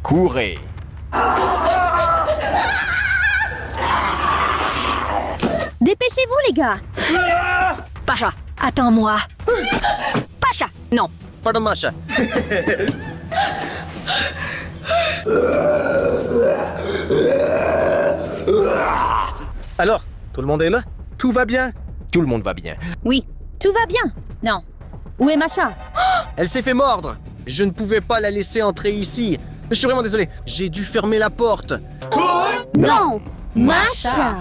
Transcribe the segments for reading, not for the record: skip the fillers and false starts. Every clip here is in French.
Courez. Dépêchez-vous, les gars. Pacha, attends-moi. Pacha, non. Pardon, Masha. Alors, tout le monde est là? Tout va bien? Tout le monde va bien. Oui, tout va bien. Non. Où est Masha? Elle s'est fait mordre. Je ne pouvais pas la laisser entrer ici. Je suis vraiment désolé. J'ai dû fermer la porte. Non. Masha.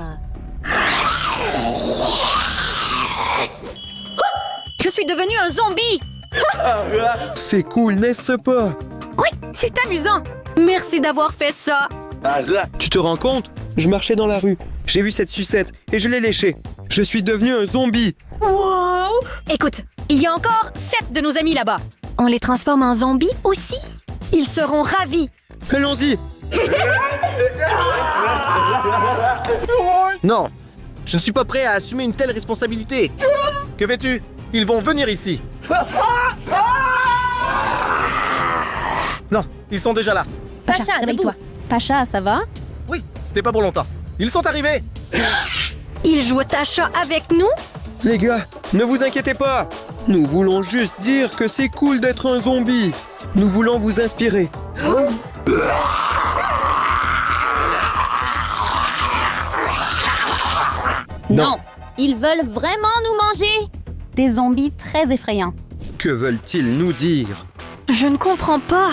Je suis devenu un zombie. C'est cool, n'est-ce pas? Oui, c'est amusant. Merci d'avoir fait ça. Tu te rends compte? Je marchais dans la rue, j'ai vu cette sucette et je l'ai léchée. Je suis devenu un zombie. Wow! Écoute, il y a encore 7 de nos amis là-bas. On les transforme en zombies aussi. Ils seront ravis. Allons-y. Non, je ne suis pas prêt à assumer une telle responsabilité. Que fais-tu? Ils vont venir ici. Non, ils sont déjà là. Pacha, réveille-toi. Pacha, ça va? Oui, c'était pas pour longtemps. Ils sont arrivés. Ils jouent Tasha avec nous? Les gars, ne vous inquiétez pas. Nous voulons juste dire que c'est cool d'être un zombie. Nous voulons vous inspirer. Non. Ils veulent vraiment nous manger. Des zombies très effrayants. Que veulent-ils nous dire? Je ne comprends pas.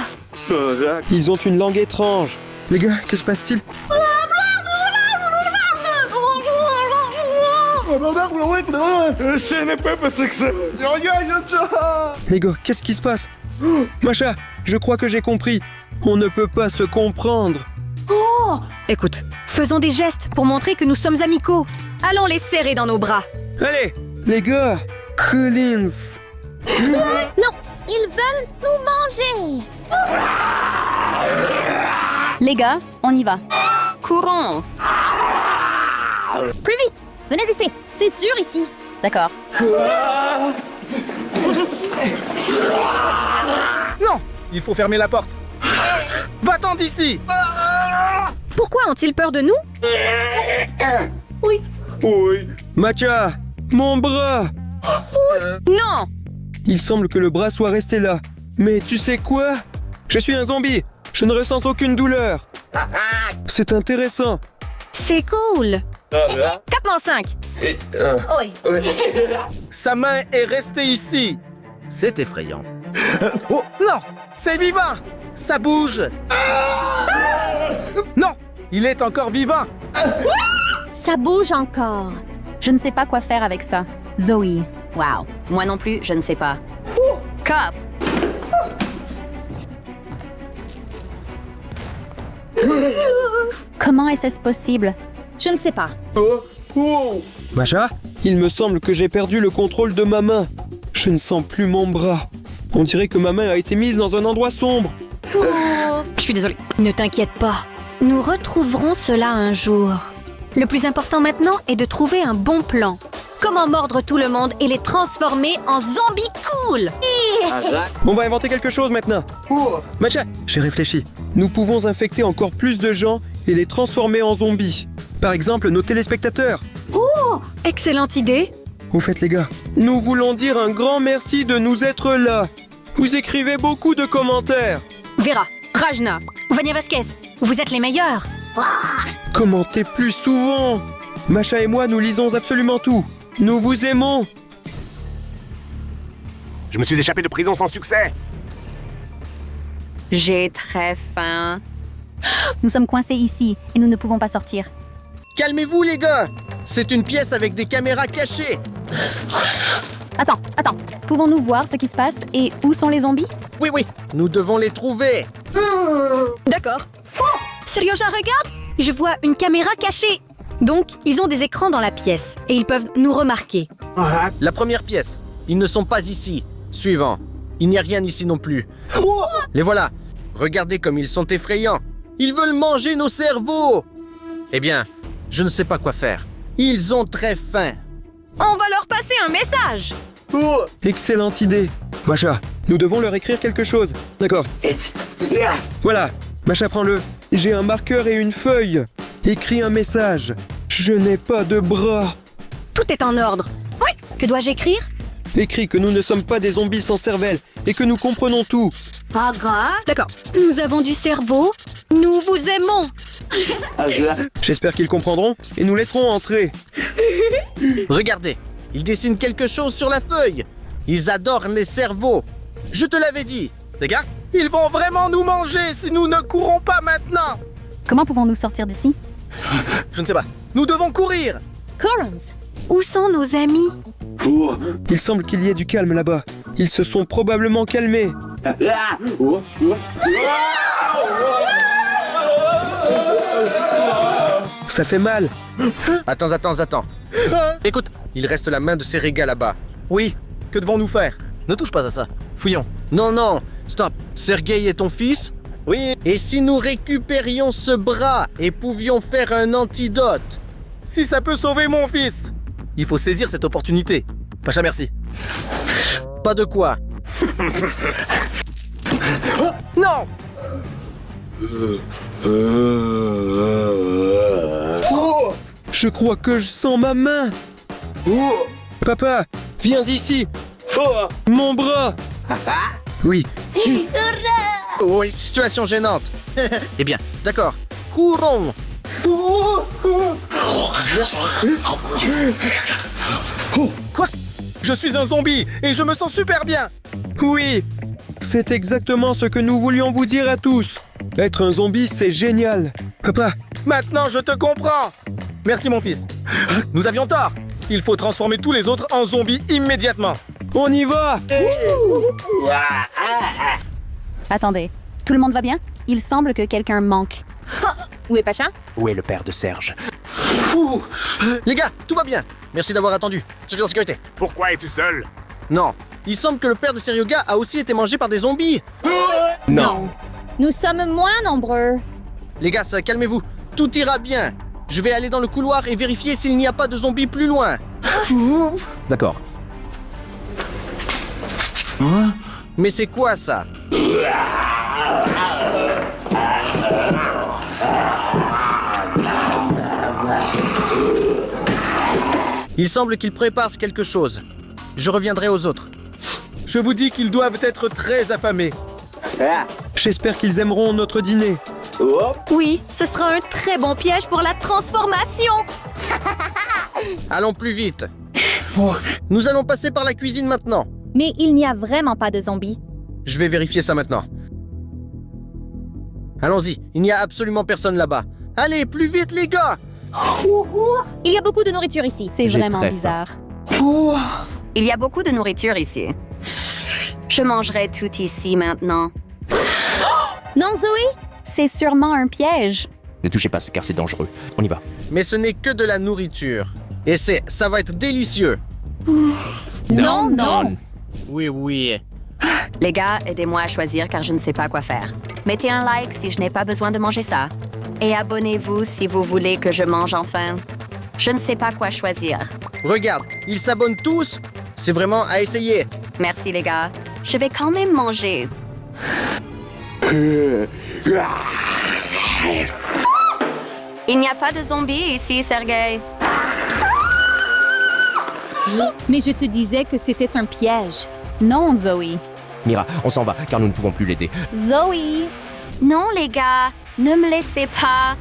Ils ont une langue étrange. Les gars, que se passe-t-il? Les gars, qu'est-ce qui se passe? Masha, je crois que j'ai compris. On ne peut pas se comprendre. Écoute, faisons des gestes pour montrer que nous sommes amicaux. Allons les serrer dans nos bras. Allez, les gars, Collins. Non, ils veulent nous manger. Les gars, on y va. Courons. Plus vite. Venez ici. C'est sûr ici. D'accord. Non, il faut fermer la porte. Va-t'en d'ici. Pourquoi ont-ils peur de nous? Matcha, mon bras. Non! Il semble que le bras soit resté là. Mais tu sais quoi? Je suis un zombie. Je ne ressens aucune douleur. C'est intéressant. C'est cool. Cap en 5. Sa main est restée ici. C'est effrayant. Oh, non, c'est vivant. Ça bouge. Non, il est encore vivant. Ça bouge encore. Je ne sais pas quoi faire avec ça. Zoe. Wow. Moi non plus, je ne sais pas. Cop! Comment est-ce possible? Je ne sais pas. Masha, il me semble que j'ai perdu le contrôle de ma main. Je ne sens plus mon bras. On dirait que ma main a été mise dans un endroit sombre. Je suis désolée. Ne t'inquiète pas. Nous retrouverons cela un jour. Le plus important maintenant est de trouver un bon plan. Comment mordre tout le monde et les transformer en zombies cool? On va inventer quelque chose maintenant. Matcha, j'ai réfléchi. Nous pouvons infecter encore plus de gens et les transformer en zombies. Par exemple, nos téléspectateurs. Excellente idée. Au fait, les gars, nous voulons dire un grand merci de nous être là. Vous écrivez beaucoup de commentaires. Vera, Rajna, Vania Vasquez, vous êtes les meilleurs. Commentez plus souvent. Masha et moi, nous lisons absolument tout. Nous vous aimons. Je me suis échappé de prison sans succès. J'ai très faim. Nous sommes coincés ici et nous ne pouvons pas sortir. Calmez-vous, les gars. C'est une pièce avec des caméras cachées. Attends. Pouvons-nous voir ce qui se passe et où sont les zombies? Oui, nous devons les trouver. D'accord. Serioja, regarde! Je vois une caméra cachée. Donc, ils ont des écrans dans la pièce et ils peuvent nous remarquer. La première pièce. Ils ne sont pas ici. Suivant. Il n'y a rien ici non plus. Les voilà. Regardez comme ils sont effrayants. Ils veulent manger nos cerveaux. Eh bien, je ne sais pas quoi faire. Ils ont très faim. On va leur passer un message. Excellente idée. Masha, nous devons leur écrire quelque chose. D'accord. Voilà. Macha, prends-le. J'ai un marqueur et une feuille. Écris un message. Je n'ai pas de bras. Tout est en ordre. Oui. Que dois-je écrire? Écris que nous ne sommes pas des zombies sans cervelle et que nous comprenons tout. Pas grave. D'accord. Nous avons du cerveau. Nous vous aimons. J'espère qu'ils comprendront et nous laisserons entrer. Regardez, ils dessinent quelque chose sur la feuille. Ils adorent les cerveaux. Je te l'avais dit. Les gars, ils vont vraiment nous manger si nous ne courons pas maintenant. Comment pouvons-nous sortir d'ici? Je ne sais pas. Nous devons courir. Correns! Où sont nos amis? Il semble qu'il y ait du calme là-bas. Ils se sont probablement calmés. Ça fait mal. Attends. Écoute, il reste la main de Serega là-bas. Oui, que devons-nous faire? Ne touche pas à ça. Fouillons. Non, stop. Sergei est ton fils? Oui. Et si nous récupérions ce bras et pouvions faire un antidote? Si ça peut sauver mon fils. Il faut saisir cette opportunité. Pacha, merci. Pas de quoi. Non. Je crois que je sens ma main. Papa, viens ici. Mon bras. Oui, Oui, situation gênante. Eh bien, d'accord. Courons. Quoi? Je suis un zombie et je me sens super bien. oui. C'est exactement ce que nous voulions vous dire à tous. Être un zombie, c'est génial. Papa, Maintenant, je te comprends. Merci, mon fils. Nous avions tort. Il faut transformer tous les autres en zombies immédiatement. on y va. Attendez, tout le monde va bien? Il semble que quelqu'un manque. Où est Pacha? Où est le père de Serge? Les gars, tout va bien. Merci d'avoir attendu. Je suis en sécurité. Pourquoi es-tu seul? Non, il semble que le père de Seryoga a aussi été mangé par des zombies. Non. Nous sommes moins nombreux. Les gars, calmez-vous. Tout ira bien. Je vais aller dans le couloir et vérifier s'il n'y a pas de zombies plus loin. D'accord. Mais c'est quoi ça? Il semble qu'il prépare quelque chose. Je reviendrai aux autres. Je vous dis qu'ils doivent être très affamés. J'espère qu'ils aimeront notre dîner. Oui, ce sera un très bon piège pour la transformation. Allons plus vite. Nous allons passer par la cuisine maintenant. Mais il n'y a vraiment pas de zombies. Je vais vérifier ça maintenant. Allons-y, il n'y a absolument personne là-bas. Allez, plus vite les gars! Il y a beaucoup de nourriture ici. C'est J'ai vraiment très bizarre. Il y a beaucoup de nourriture ici. Je mangerai tout ici maintenant. Non, Zoé? C'est sûrement un piège. Ne touchez pas, car c'est dangereux. On y va. Mais ce n'est que de la nourriture. Et ça va être délicieux. Non. Oui. Les gars, aidez-moi à choisir car je ne sais pas quoi faire. Mettez un like si je n'ai pas besoin de manger ça. Et abonnez-vous si vous voulez que je mange enfin. Je ne sais pas quoi choisir. Regarde, ils s'abonnent tous. C'est vraiment à essayer. Merci les gars. Je vais quand même manger. Il n'y a pas de zombies ici, Sergei. Mais je te disais que c'était un piège. Non, Zoé. Mira, on s'en va, car nous ne pouvons plus l'aider. Zoé! Non, les gars, ne me laissez pas.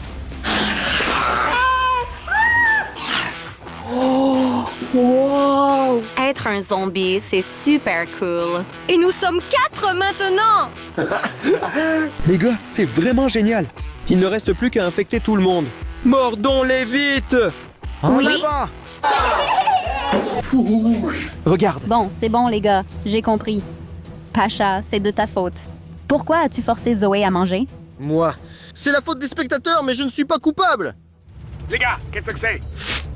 Être un zombie, c'est super cool. Et nous sommes 4 maintenant. Les gars, c'est vraiment génial. Il ne reste plus qu'à infecter tout le monde. Mordons-les vite. En avant! Regarde. Bon, c'est bon, les gars. J'ai compris. Pacha, c'est de ta faute. Pourquoi as-tu forcé Zoé à manger? Moi, c'est la faute des spectateurs, mais je ne suis pas coupable. Les gars, qu'est-ce que c'est?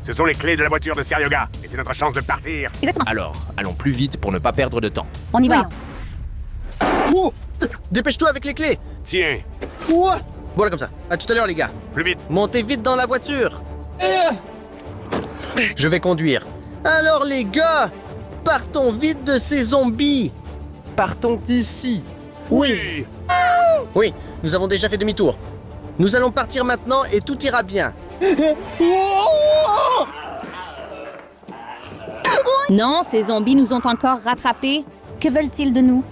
Ce sont les clés de la voiture de Seryoga, et c'est notre chance de partir. Exactement. Alors, allons plus vite pour ne pas perdre de temps. On y va. Oh, dépêche-toi avec les clés. Tiens, Voilà comme ça. À tout à l'heure, les gars. plus vite. Montez vite dans la voiture. Je vais conduire. Alors, les gars, partons vite de ces zombies. Partons d'ici. Oui. Oui, nous avons déjà fait demi-tour. Nous allons partir maintenant et tout ira bien. Non, ces zombies nous ont encore rattrapés. Que veulent-ils de nous?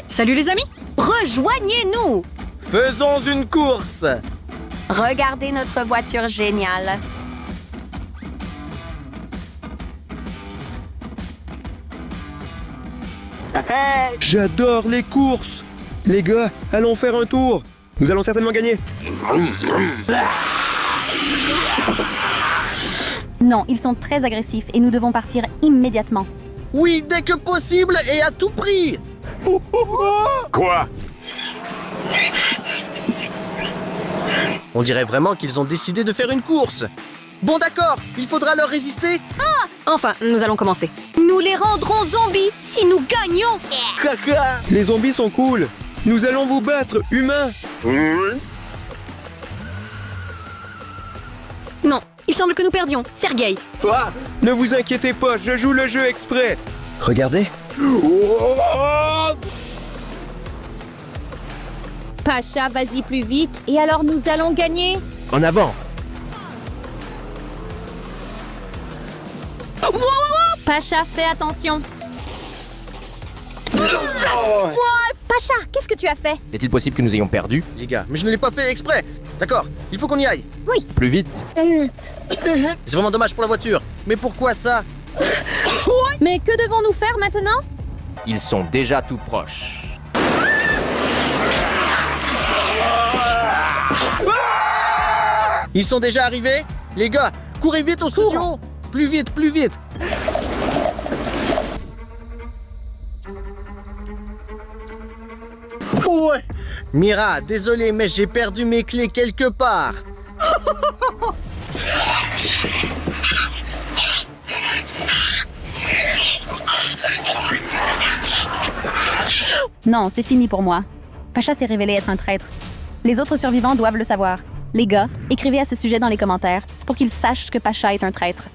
Salut les amis! Rejoignez-nous! Faisons une course. Regardez notre voiture géniale. J'adore les courses. Les gars, allons faire un tour. Nous allons certainement gagner. Non, ils sont très agressifs et nous devons partir immédiatement. Oui, dès que possible et à tout prix. Quoi? On dirait vraiment qu'ils ont décidé de faire une course. Bon d'accord, il faudra leur résister. Enfin, nous allons commencer. Nous les rendrons zombies si nous gagnons! Les zombies sont cool. Nous allons vous battre, humains. Non, il semble que nous perdions. Sergueï! Ne vous inquiétez pas, je joue le jeu exprès. Regardez. Pacha, vas-y plus vite et alors nous allons gagner. En avant. Pacha, fais attention. Pacha, qu'est-ce que tu as fait? Est-il possible que nous ayons perdu? Les gars, mais je ne l'ai pas fait exprès. D'accord, il faut qu'on y aille. Plus vite. C'est vraiment dommage pour la voiture. Mais pourquoi ça? Mais que devons-nous faire maintenant? Ils sont déjà tout proches. Ils sont déjà arrivés? Les gars, courez vite au studio. Plus vite, plus vite. Ouais. Mira, désolé, mais j'ai perdu mes clés quelque part. Non, c'est fini pour moi. Pacha s'est révélé être un traître. Les autres survivants doivent le savoir. Les gars, écrivez à ce sujet dans les commentaires pour qu'ils sachent que Pacha est un traître.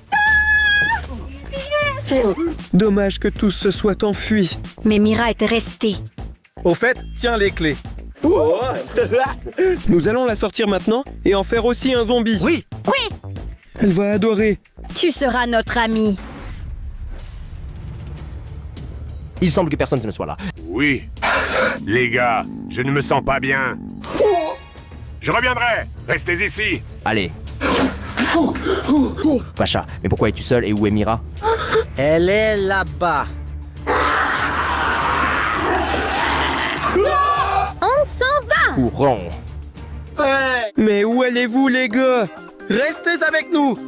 Dommage que tous se soient enfuis. Mais Mira était restée. Au fait, tiens les clés. Nous allons la sortir maintenant et en faire aussi un zombie. Oui. Elle va adorer. Tu seras notre ami. Il semble que personne ne soit là. Oui. Les gars, je ne me sens pas bien. Je reviendrai. Restez ici. Allez. Pacha, mais pourquoi es-tu seul et où est Mira? Elle est là-bas. On s'en va! Courons. Mais où allez-vous, les gars? Restez avec nous.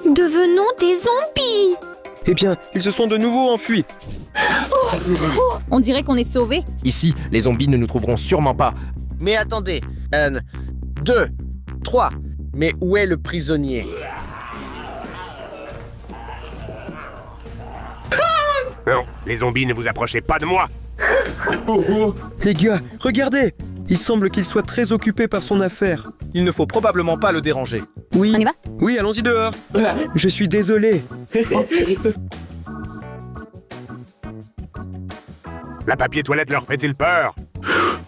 Devenons des zombies! Eh bien, ils se sont de nouveau enfuis. On dirait qu'on est sauvés. Ici, les zombies ne nous trouveront sûrement pas. Mais attendez. 1, 2, 3. Mais où est le prisonnier? Non, les zombies, ne vous approchez pas de moi. Les gars, regardez. Il semble qu'il soit très occupé par son affaire. Il ne faut probablement pas le déranger. Oui. On y va? Oui, allons-y dehors. Je suis désolé. La papier toilette leur fait-il peur?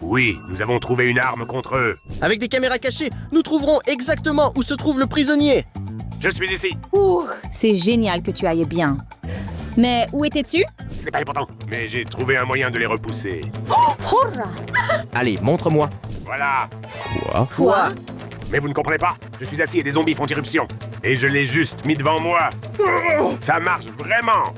Oui, nous avons trouvé une arme contre eux. Avec des caméras cachées, nous trouverons exactement où se trouve le prisonnier. Je suis ici. Ouh, c'est génial que tu ailles bien. Mais où étais-tu? C'est pas important, mais j'ai trouvé un moyen de les repousser. Hourra! Allez, montre-moi. Voilà. Quoi? Mais vous ne comprenez pas? Je suis assis et des zombies font irruption. Et je l'ai juste mis devant moi. Ça marche vraiment.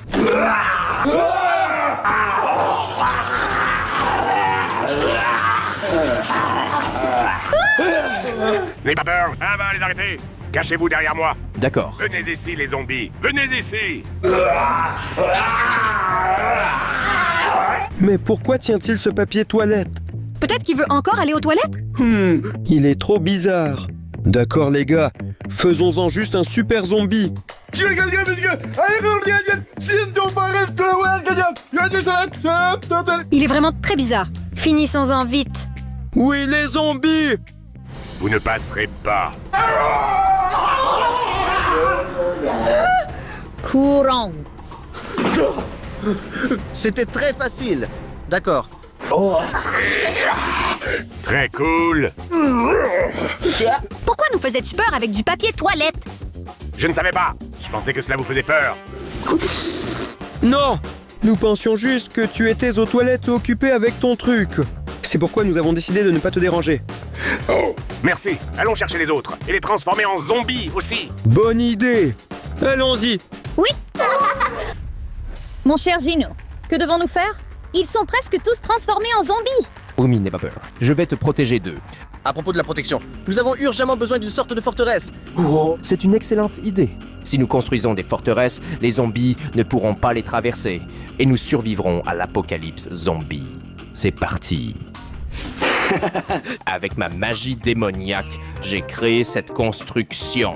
N'ayez pas peur. Ah bah, les arrêtez. Cachez-vous derrière moi. D'accord. Venez ici, les zombies. Venez ici. Mais pourquoi tient-il ce papier toilette? Peut-être qu'il veut encore aller aux toilettes? Il est trop bizarre. D'accord, les gars. Faisons-en juste un super zombie. Il est vraiment très bizarre. Finissons-en vite. Oui, les zombies! Vous ne passerez pas. Courons! C'était très facile. D'accord. Très cool. Pourquoi nous faisais-tu peur avec du papier toilette? Je ne savais pas. Je pensais que cela vous faisait peur. Non! Nous pensions juste que tu étais aux toilettes occupé avec ton truc. C'est pourquoi nous avons décidé de ne pas te déranger. Merci. Allons chercher les autres. Et les transformer en zombies aussi. Bonne idée! Allons-y! Mon cher Gino, que devons-nous faire? Ils sont presque tous transformés en zombies. Rumi, n'aie pas peur. Je vais te protéger d'eux. À propos de la protection, nous avons urgemment besoin d'une sorte de forteresse. C'est une excellente idée. Si nous construisons des forteresses, les zombies ne pourront pas les traverser. Et nous survivrons à l'apocalypse zombie. C'est parti. Avec ma magie démoniaque, j'ai créé cette construction.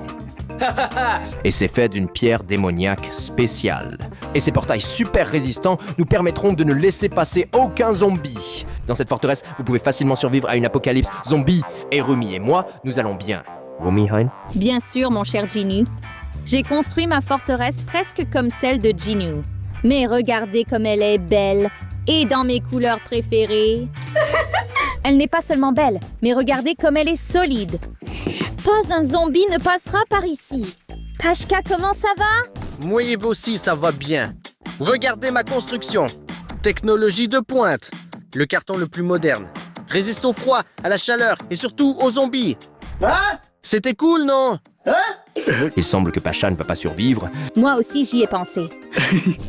Et c'est fait d'une pierre démoniaque spéciale. Et ces portails super résistants nous permettront de ne laisser passer aucun zombie. Dans cette forteresse, vous pouvez facilement survivre à une apocalypse zombie. Et Rumi et moi, nous allons bien. Rumi, hein? Bien sûr, mon cher Ginu. J'ai construit ma forteresse presque comme celle de Ginu. Mais regardez comme elle est belle et dans mes couleurs préférées. Elle n'est pas seulement belle, mais regardez comme elle est solide. Pas un zombie ne passera par ici. Pashka, comment ça va? Moi aussi, ça va bien. Regardez ma construction. Technologie de pointe. Le carton le plus moderne. Résiste au froid, à la chaleur et surtout aux zombies. C'était cool, non? Il semble que Pacha ne va pas survivre. Moi aussi, j'y ai pensé.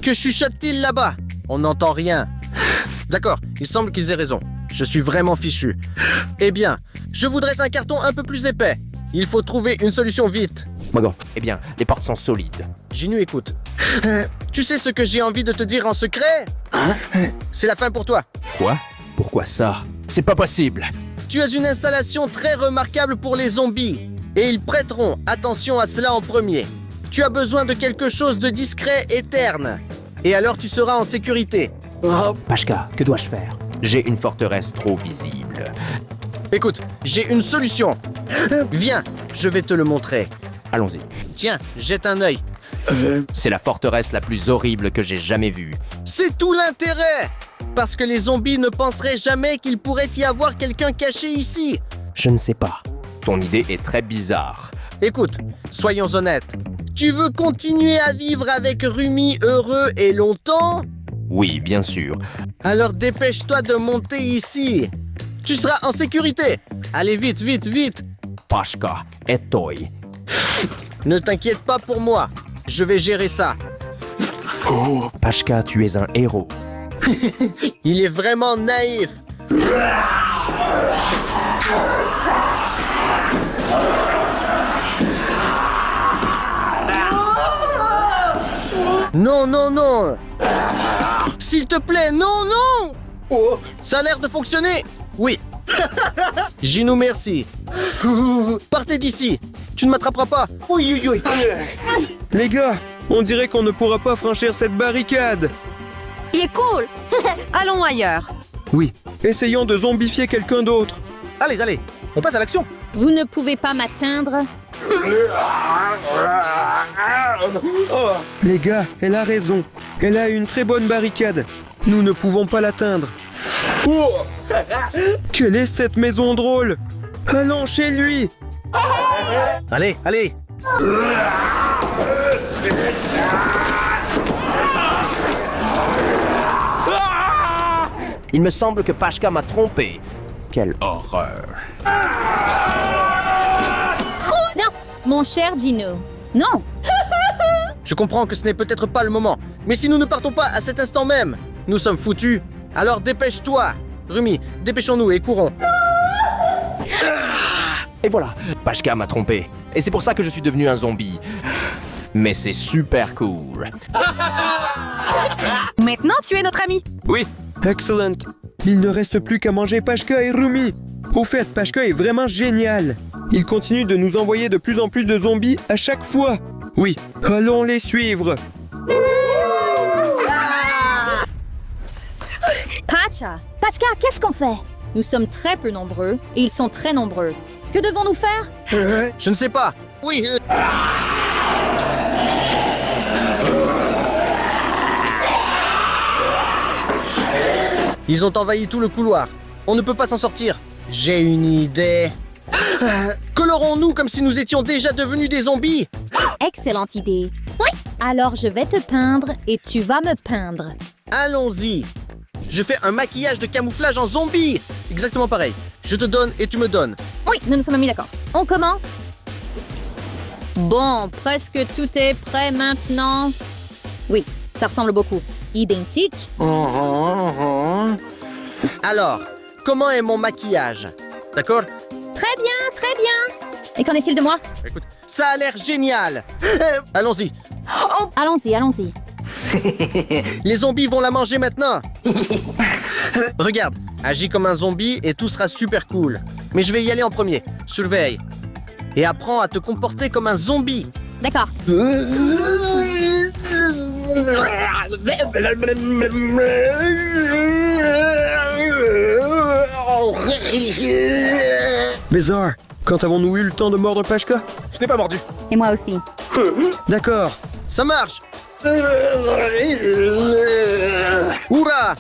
Que chuchote-t-il là-bas? On n'entend rien. D'accord, il semble qu'ils aient raison. Je suis vraiment fichu. Eh bien, je voudrais un carton un peu plus épais. Il faut trouver une solution vite. Bon, eh bien, les portes sont solides. Ginu, écoute. Tu sais ce que j'ai envie de te dire en secret? C'est la fin pour toi. Quoi? Pourquoi ça? C'est pas possible. Tu as une installation très remarquable pour les zombies. Et ils prêteront attention à cela en premier. Tu as besoin de quelque chose de discret et terne. Et alors tu seras en sécurité. Pashka, que dois-je faire? J'ai une forteresse trop visible. Écoute, j'ai une solution. Viens, je vais te le montrer. Allons-y. Tiens, jette un œil. C'est la forteresse la plus horrible que j'ai jamais vue. C'est tout l'intérêt. Parce que les zombies ne penseraient jamais qu'il pourrait y avoir quelqu'un caché ici. Je ne sais pas. Ton idée est très bizarre. Écoute, soyons honnêtes. Tu veux continuer à vivre avec Rumi heureux et longtemps? Oui, bien sûr. Alors dépêche-toi de monter ici. Tu seras en sécurité. Allez vite, vite, vite. Pashka, et toi. Ne t'inquiète pas pour moi. Je vais gérer ça. Pashka, tu es un héros. Il est vraiment naïf. Non, non, non. S'il te plaît, non, non. Ça a l'air de fonctionner. Oui. Gino, merci. Partez d'ici. Tu ne m'attraperas pas. Les gars, on dirait qu'on ne pourra pas franchir cette barricade. Il est cool! Allons ailleurs. Oui, essayons de zombifier quelqu'un d'autre. Allez, allez, on passe à l'action. Vous ne pouvez pas m'atteindre. Les gars, elle a raison. Elle a une très bonne barricade. Nous ne pouvons pas l'atteindre. Quelle est cette maison drôle? Allons chez lui. Allez, allez. Il me semble que Pashka m'a trompé. Quelle horreur. Non, mon cher Gino. Non. Je comprends que ce n'est peut-être pas le moment. Mais si nous ne partons pas à cet instant même, nous sommes foutus. Alors dépêche-toi. Rumi, dépêchons-nous et courons. Et voilà, Pashka m'a trompé. Et c'est pour ça que je suis devenu un zombie. Mais c'est super cool. Maintenant, tu es notre ami. Oui, excellent. Il ne reste plus qu'à manger Pashka et Rumi. Au fait, Pashka est vraiment génial. Il continue de nous envoyer de plus en plus de zombies à chaque fois. Oui, allons les suivre. Pacha, Pachka, qu'est-ce qu'on fait? Nous sommes très peu nombreux et ils sont très nombreux. Que devons-nous faire? Je ne sais pas. Oui. Ils ont envahi tout le couloir. On ne peut pas s'en sortir. J'ai une idée. Colorons-nous comme si nous étions déjà devenus des zombies. Excellente idée. Oui. Alors je vais te peindre et tu vas me peindre. Allons-y. Je fais un maquillage de camouflage en zombie. Exactement pareil. Je te donne et tu me donnes. Oui, nous nous sommes mis d'accord. On commence. Bon, presque tout est prêt maintenant. Oui, ça ressemble beaucoup. Identique. Alors, comment est mon maquillage? D'accord? Très bien, très bien. Et qu'en est-il de moi? Écoute, ça a l'air génial. Allons-y. Allons-y, allons-y. Les zombies vont la manger maintenant. Regarde, agis comme un zombie et tout sera super cool. Mais je vais y aller en premier. Surveille. Et apprends à te comporter comme un zombie. D'accord. Bizarre. Quand avons-nous eu le temps de mordre Pashka? Je n'ai pas mordu. Et moi aussi. D'accord. Ça marche. Hurrah!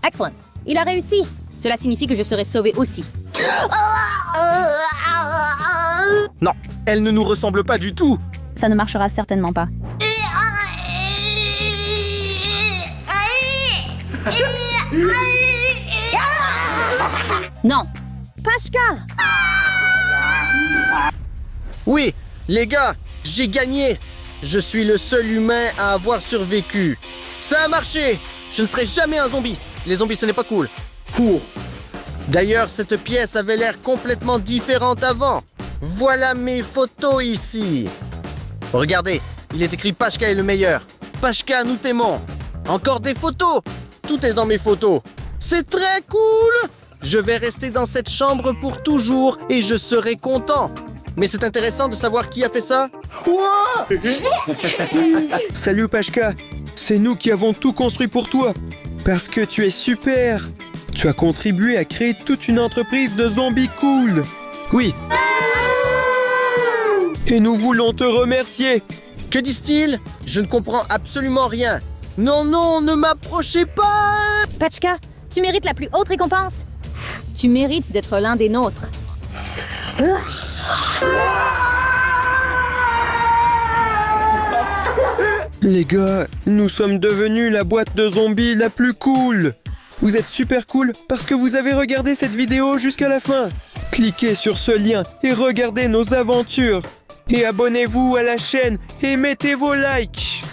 Excellent. Il a réussi. Cela signifie que je serai sauvé aussi. Non, elle ne nous ressemble pas du tout. Ça ne marchera certainement pas. Non. Pashka! Oui, les gars, j'ai gagné. Je suis le seul humain à avoir survécu. Ça a marché. Je ne serai jamais un zombie. Les zombies, ce n'est pas cool. D'ailleurs, cette pièce avait l'air complètement différente avant. Voilà mes photos ici. Regardez, il est écrit Pashka est le meilleur. Pashka, nous t'aimons. Encore des photos. Tout est dans mes photos. C'est très cool. Je vais rester dans cette chambre pour toujours et je serai content. Mais c'est intéressant de savoir qui a fait ça. Salut Pashka. C'est nous qui avons tout construit pour toi. Parce que tu es super. Tu as contribué à créer toute une entreprise de zombies cool. Oui. Et nous voulons te remercier. Que disent-ils? Je ne comprends absolument rien. Non, non, ne m'approchez pas! Pashka, tu mérites la plus haute récompense. Tu mérites d'être l'un des nôtres. Les gars, nous sommes devenus la boîte de zombies la plus cool. Vous êtes super cool parce que vous avez regardé cette vidéo jusqu'à la fin. Cliquez sur ce lien et regardez nos aventures. Et abonnez-vous à la chaîne et mettez vos likes.